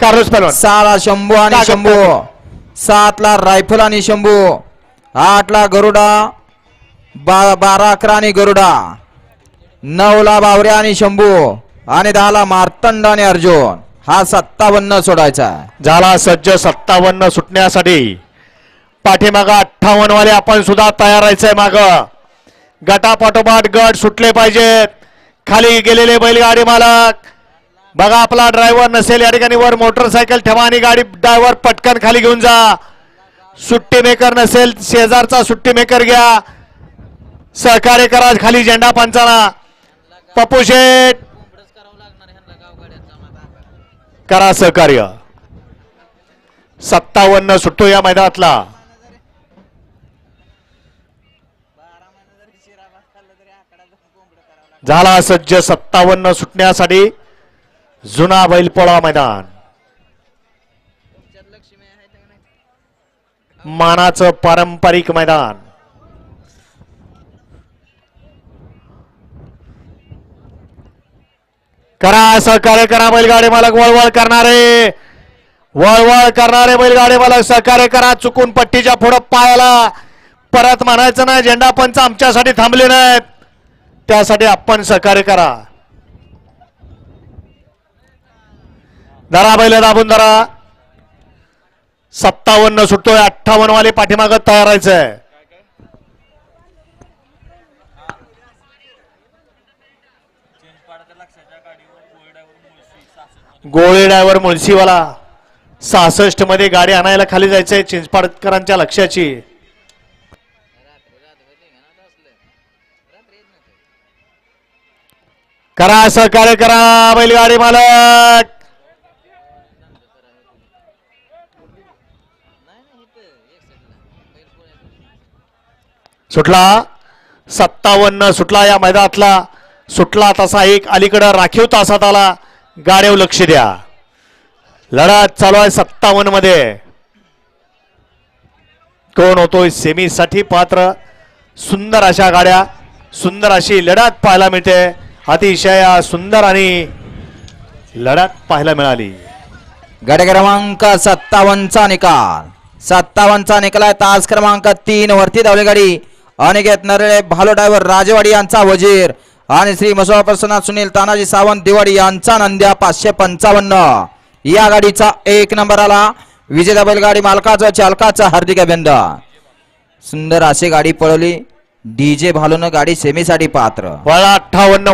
Carlos पहलवान 6 ला शंभू आणि शंभू, 7 ला रायफल आणि शंभू, 8 ला गरुडा, 12 11 आणि गरुडा, 9 ला बावऱ्या आणि शंभू आणि 10 ला मार्तंड आणि अर्जुन. हा 57 सोडायचा आहे. झाला सज्ज 57 सुटण्यासाठी. पाठीमाग 58 वाले आपण सुद्धा तयार राहायचंय. माग गटापाठोपाठ गट सुटले पाहिजेत. खाली गेलेले बैलगाडी मालक बघा, आपला ड्रायव्हर नसेल या ठिकाणी वर मोटरसायकल ठेवा आणि गाडी ड्रायव्हर पटकन खाली घेऊन जा. सुट्टी मेकर नसेल शेजारचा सुट्टी मेकर घ्या. सहकार्य करा. खाली झेंडा पंचाना पप्पू शेठ करा सहकार्य. 57 सुटतो या मैदानातला. झाला सज्ज 57 सुटण्यासाठी जुना बैलपोळा मैदान. मानाचं पारंपरिक मैदान. करा सहकार्य करा. बैलगाडी मालक वळवळ करणारे बैलगाडी मालक सहकार्य करा. चुकून पट्टीच्या पुढे पायाला परत म्हणायचं नाही. झेंडा पंच आमच्यासाठी थांबले नाहीत, त्यासाठी आपण सहकार्य करा. धरा बैल दाबून धरा. 57 सुटतोय. 58 वाले पाठीमागं तयार राहायचंय. गोळे ड्रायव्हर मुळशीवाला 66 मध्ये गाडी आणायला खाली जायचंय चिंचपाडकरांच्या लक्षाची. करा सहकार्य करा बैलगाडी मालक. सुटला 57 सुटला या मैदानातला. सुटला तसा एक अलीकडे राखीव तासात आला. गाड्यावर लक्ष द्या. लढत चालू आहे 57 मध्ये. कोण होतोय सेमी साठी पात्र. सुंदर अशा गाड्या, सुंदर अशी लढत पाहायला मिळते. अतिशय सुंदर आणि लढत पाहायला मिळाली. गट क्रमांक 57 चा निकाल. 57 चा निकाल आहे. तास क्रमांक 3 वरती धावली गाडी अनिकेत नरळे भालो ड्रायव्हर राजवाडी यांचा वजीर आणि श्री मसोबा प्रसन्न सुनील तानाजी सावंत दिवाडी यांचा नंद्या 555. या गाडीचा 1 नंबर आला. विजेता बैलगाडी मालकाचा चालकाचा हार्दिक अभिनंदन. सुंदर अशी गाडी पळवली. डीजे भालून गाडी सेमीसाठी पात्र. 58